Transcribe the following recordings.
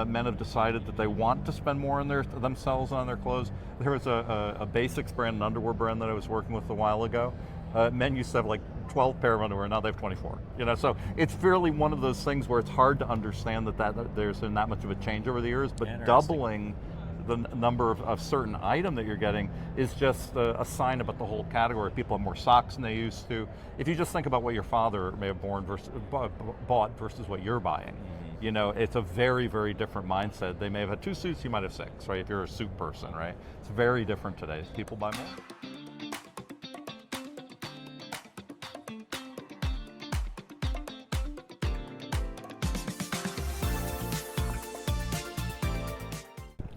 Men have decided that they want to spend more on themselves on their clothes. There was a basics brand, an underwear brand that I was working with a while ago. Men used to have like 12 pair of underwear, now they have 24. So it's fairly one of those things where it's hard to understand that there's been that much of a change over the years, but doubling the number of certain item that you're getting is just a sign about the whole category. People have more socks than they used to. If you just think about what your father may have bought versus what you're buying, it's a very, very different mindset. They may have had 2 suits, you might have 6, right? If you're a suit person, right? It's very different today. People buy more.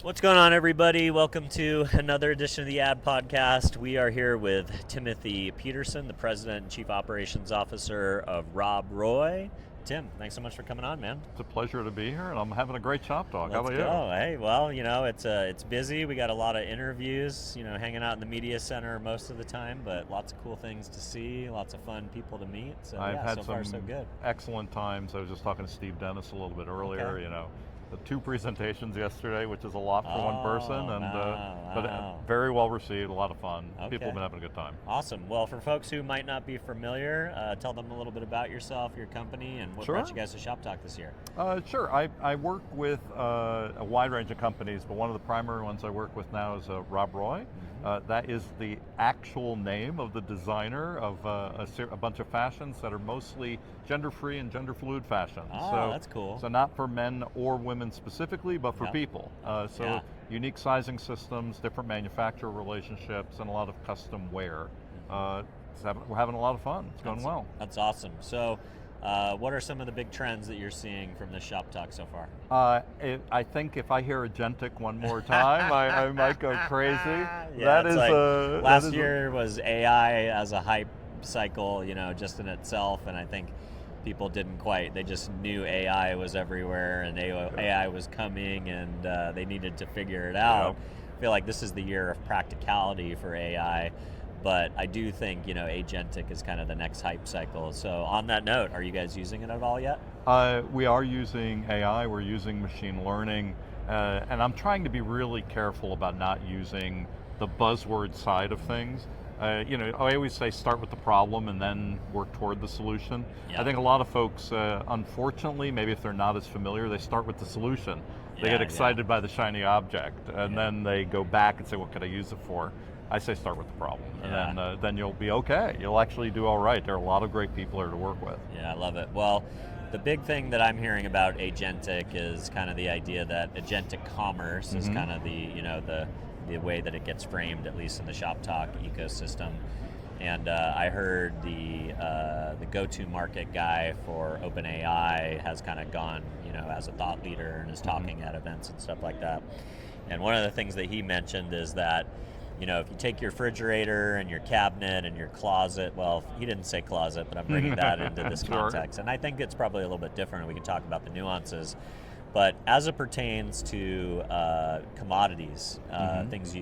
What's going on, everybody? Welcome to another edition of the Ad Podcast. We are here with Timothy Peterson, the President and Chief Operations Officer of Rob Roy. Tim, thanks so much for coming on, man. It's a pleasure to be here, and I'm having a great shop talk. How about you? Hey, well, it's busy. We got a lot of interviews, hanging out in the media center most of the time, but lots of cool things to see, lots of fun people to meet. So I've had so far so good. Excellent times. I was just talking to Steve Dennis a little bit earlier. Okay. The 2 presentations yesterday, which is a lot for one person, and wow. but very well received, a lot of fun. Okay. People have been having a good time. Awesome. Well, for folks who might not be familiar, tell them a little bit about yourself, your company, and what brought you guys to Shop Talk this year. Sure. I work with a wide range of companies, but one of the primary ones I work with now is Rob Roy. That is the actual name of the designer of a bunch of fashions that are mostly gender-free and gender-fluid fashions. Oh, that's cool. So not for men or women specifically, but for people. Unique sizing systems, different manufacturer relationships, and a lot of custom wear. We're having a lot of fun. It's going well. That's awesome. So what are some of the big trends that you're seeing from this Shop Talk so far? I think if I hear Agentic one more time, I might go crazy. Last year was AI as a hype cycle, just in itself, and I think people they just knew AI was everywhere and AI was coming, and they needed to figure it out. I feel like this is the year of practicality for AI. But I do think, Agentic is kind of the next hype cycle. So on that note, are you guys using it at all yet? We are using AI, we're using machine learning, and I'm trying to be really careful about not using the buzzword side of things. I always say start with the problem and then work toward the solution. Yeah. I think a lot of folks, unfortunately, maybe if they're not as familiar, they start with the solution. They get excited by the shiny object, and then they go back and say, what could I use it for? I say start with the problem, and then you'll be okay. You'll actually do all right. There are a lot of great people here to work with. Yeah, I love it. Well, the big thing that I'm hearing about Agentic is kind of the idea that Agentic Commerce is kind of the way that it gets framed, at least in the Shop Talk ecosystem. And I heard the go-to market guy for OpenAI has kind of gone, as a thought leader and is talking at events and stuff like that. And one of the things that he mentioned is that, if you take your refrigerator and your cabinet and your closet, well, he didn't say closet, but I'm bringing that into this context. And I think it's probably a little bit different. We can talk about the nuances. But as it pertains to commodities, things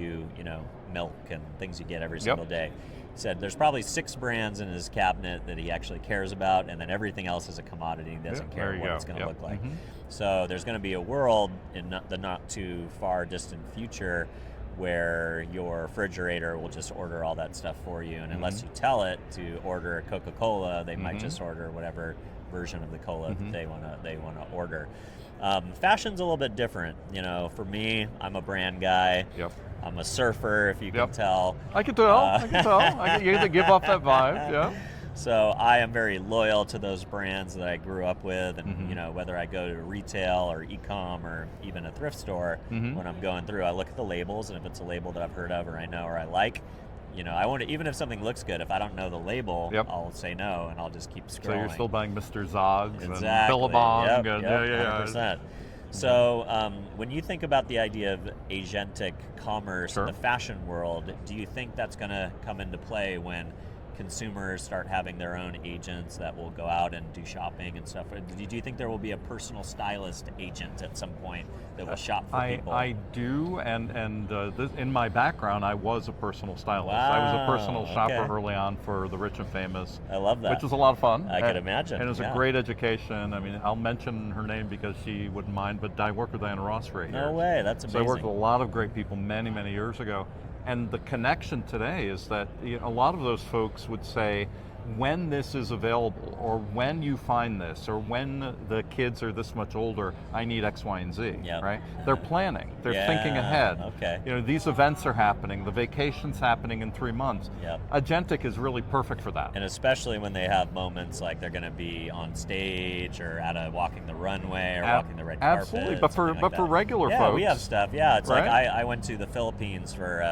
milk and things you get every single day, he said there's probably 6 brands in his cabinet that he actually cares about, and then everything else is a commodity. He doesn't care what it's going to look like. So there's going to be a world in the not too far distant future where your refrigerator will just order all that stuff for you, and unless you tell it to order a Coca-Cola, they might just order whatever version of the cola that they want to order. Fashion's a little bit different. For me, I'm a brand guy. I'm a surfer, if you can tell. I can tell. You have to give off that vibe. So I am very loyal to those brands that I grew up with, and whether I go to retail or e-com or even a thrift store, when I'm going through, I look at the labels, and if it's a label that I've heard of or I know or I like, I want to, even if something looks good, if I don't know the label, I'll say no, and I'll just keep scrolling. So you're still buying Mr. Zoggs and exactly. Billabong. 100%. So when you think about the idea of agentic commerce in the fashion world, do you think that's going to come into play when consumers start having their own agents that will go out and do shopping and stuff? Do you think there will be a personal stylist agent at some point that will shop for people? I do, and in my background, I was a personal stylist. Wow, I was a personal shopper okay. early on for the rich and famous. I love that. Which was a lot of fun. I could imagine. And it was a great education. I mean, I'll mention her name because she wouldn't mind, but I worked with Diana Ross for 8 years. No way, that's amazing. So I worked with a lot of great people many, many years ago. And the connection today is that a lot of those folks would say, when this is available, or when you find this, or when the kids are this much older, I need X, Y, and Z, right? They're planning, they're thinking ahead. Okay. These events are happening, the vacation's happening in 3 months. Agentic is really perfect for that. And especially when they have moments like they're going to be on stage or walking the runway or walking the red carpet. Absolutely, but for regular folks. Yeah, we have stuff. Yeah, it's right? like I went to the Philippines for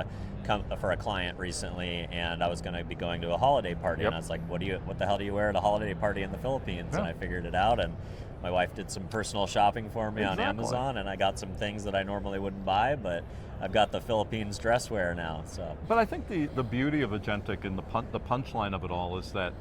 a client recently, and I was going to be going to a holiday party, and I was like, what the hell do you wear at a holiday party in the Philippines? And I figured it out, and my wife did some personal shopping for me on Amazon, and I got some things that I normally wouldn't buy, but I've got the Philippines dress wear now. So. But I think the beauty of Agentic and the punchline of it all is that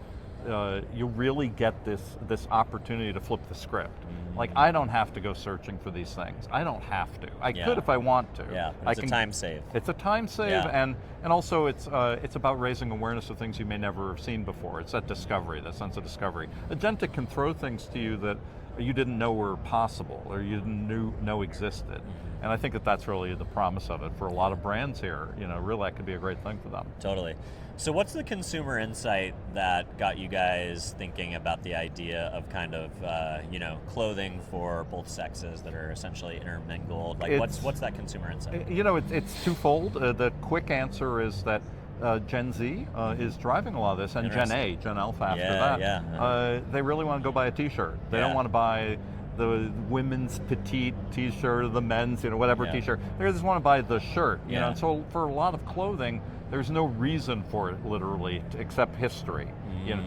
you really get this opportunity to flip the script. Like, I don't have to go searching for these things. I don't have to. I could if I want to. Yeah, it's a time save. It's a time save, and also it's about raising awareness of things you may never have seen before. It's that discovery, that sense of discovery. Agentic can throw things to you that you didn't know were possible or you didn't know existed. And I think that's really the promise of it for a lot of brands here. Really that could be a great thing for them. Totally. So what's the consumer insight that got you guys thinking about the idea of kind of, clothing for both sexes that are essentially intermingled? Like what's that consumer insight? It's twofold. The quick answer is that Gen Z is driving a lot of this, and Gen Alpha after that. They really want to go buy a t-shirt. They don't want to buy the women's petite t-shirt or the men's, whatever t-shirt. They just want to buy the shirt, And so for a lot of clothing, there's no reason for it literally except history,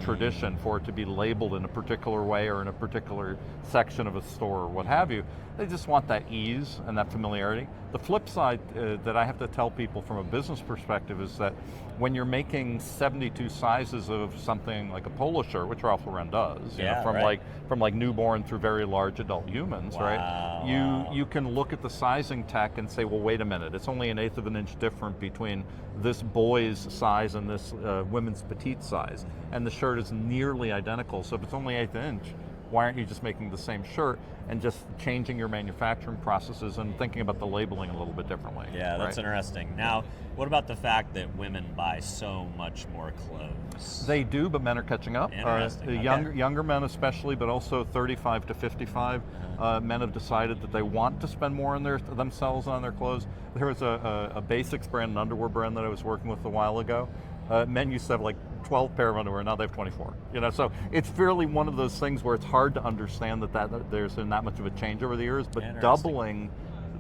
tradition for it to be labeled in a particular way or in a particular section of a store or what have you. They just want that ease and that familiarity. The flip side that I have to tell people from a business perspective is that when you're making 72 sizes of something like a polo shirt, which Ralph Lauren does, from like newborn through very large adult humans, right? You can look at the sizing tech and say, well, wait a minute, it's only 1/8 of an inch different between this boy's size and this women's petite size, and the shirt is nearly identical. So if it's only 1/8 inch, why aren't you just making the same shirt and just changing your manufacturing processes and thinking about the labeling a little bit differently? Yeah, that's interesting. Now, what about the fact that women buy so much more clothes? They do, but men are catching up. Interesting. Younger men especially, but also 35 to 55, men have decided that they want to spend more on themselves on their clothes. There was a basics brand, an underwear brand that I was working with a while ago. Men used to have like 12 pair of underwear, now they have 24. So it's fairly one of those things where it's hard to understand that there's been that much of a change over the years, but doubling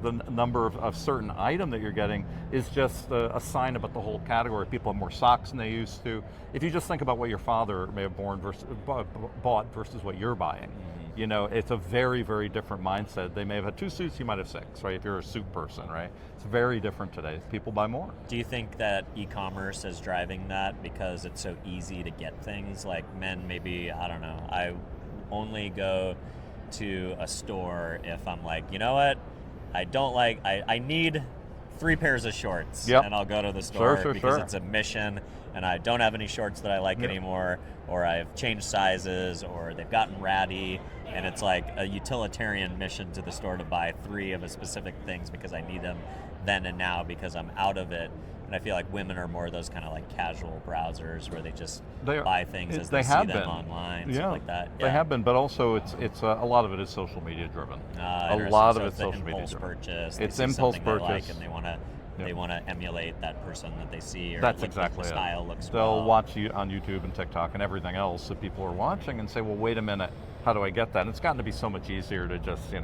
the number of certain item that you're getting is just a sign about the whole category. People have more socks than they used to. If you just think about what your father may have bought versus what you're buying, it's a very, very different mindset. They may have had 2 suits, you might have 6, right? If you're a suit person, right? It's very different today. People buy more. Do you think that e-commerce is driving that because it's so easy to get things? Like men maybe, I don't know, I only go to a store if I'm like, you know what? I need 3 pairs of shorts, and I'll go to the store because it's a mission and I don't have any shorts that I like anymore, or I've changed sizes, or they've gotten ratty, and it's like a utilitarian mission to the store to buy 3 of a specific things because I need them then and now because I'm out of it. And I feel like women are more those kind of like casual browsers where they just buy things as they see them online, stuff like that. They have been, but also it's a lot of it is social media driven. A lot of it's social media driven. It's impulse purchase. Like and they want to emulate that person that they see, or that's exactly the style looks They'll watch you on YouTube and TikTok and everything else that people are watching and say, well, wait a minute, how do I get that? And it's gotten to be so much easier to just,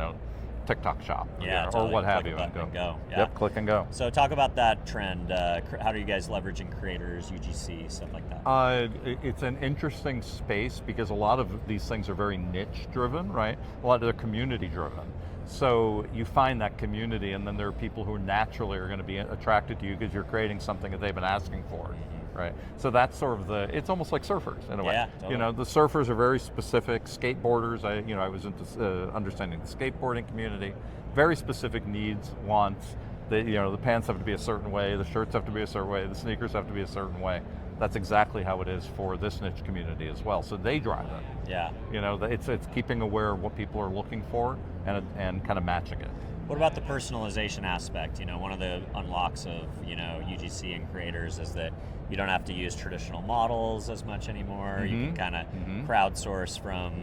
TikTok shop or what have you, and go. Yep, click and go. So talk about that trend. How are you guys leveraging creators, UGC, stuff like that? It's an interesting space because a lot of these things are very niche driven, right? A lot of they're community driven. So you find that community, and then there are people who naturally are going to be attracted to you because you're creating something that they've been asking for, right? So that's sort of it's almost like surfers in a way. Yeah, totally. You know, the surfers are very specific. Skateboarders, I was into understanding the skateboarding community, very specific needs, wants. The pants have to be a certain way, the shirts have to be a certain way, the sneakers have to be a certain way. That's exactly how it is for this niche community as well. So they drive it. Yeah. It's keeping aware of what people are looking for and kind of matching it. What about the personalization aspect? One of the unlocks of, UGC and creators is that you don't have to use traditional models as much anymore. You can kind of crowdsource from,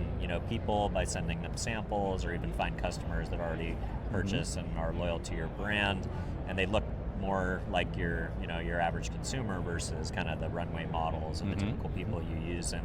people by sending them samples, or even find customers that already purchase and are loyal to your brand, and they look more like your average consumer versus kind of the runway models and the typical people you use in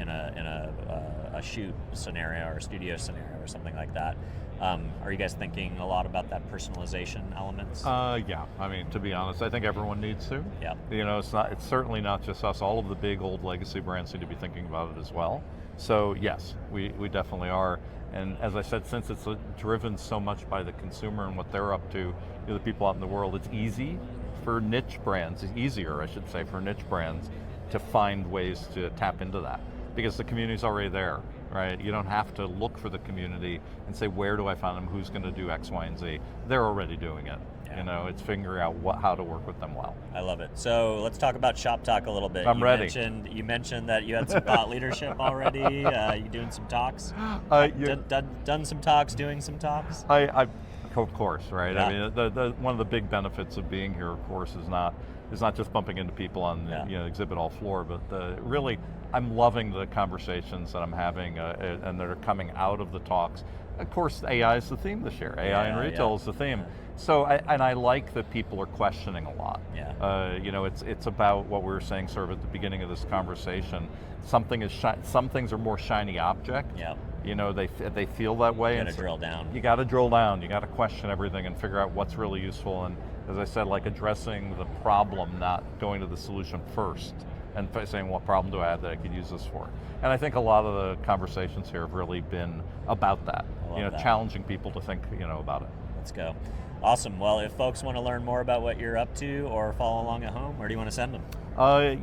a shoot scenario or a studio scenario or something like that. Are you guys thinking a lot about that personalization elements? Yeah. I mean, to be honest, I think everyone needs to. Yeah. It's certainly not just us. All of the big old legacy brands need to be thinking about it as well. So yes, we definitely are. And as I said, since it's driven so much by the consumer and what they're up to, the people out in the world, it's easy for niche brands, it's easier, I should say, for niche brands to find ways to tap into that, because the community's already there, right? You don't have to look for the community and say, where do I find them, who's going to do X, Y, and Z? They're already doing it. Yeah. It's figuring out how to work with them well. I love it. So let's talk about Shop Talk a little bit. I'm ready. You mentioned that you had some thought leadership already. You doing some talks? Done some talks, doing some talks? Of course, right? Yeah. I mean, one of the big benefits of being here, of course, is not just bumping into people on the exhibit hall floor, but really, I'm loving the conversations that I'm having and that are coming out of the talks. Of course, AI is the theme this year. AI in retail is the theme. So, I like that people are questioning a lot. Yeah. It's about what we were saying sort of at the beginning of this conversation. Some things are more shiny object. Yeah. They feel that way. You got to drill down. You got to drill down. You got to question everything and figure out what's really useful. And as I said, like addressing the problem, not going to the solution first and saying, what problem do I have that I could use this for? And I think a lot of the conversations here have really been about that. Challenging people to think, about it. Let's go. Awesome. Well, if folks want to learn more about what you're up to or follow along at home, where do you want to send them? Go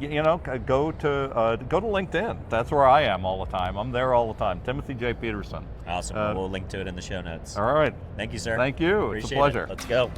to LinkedIn. That's where I am all the time. I'm there all the time. Timothy J. Peterson. Awesome. We'll link to it in the show notes. All right. Thank you, sir. Thank you. Appreciate it's a pleasure. Let's go.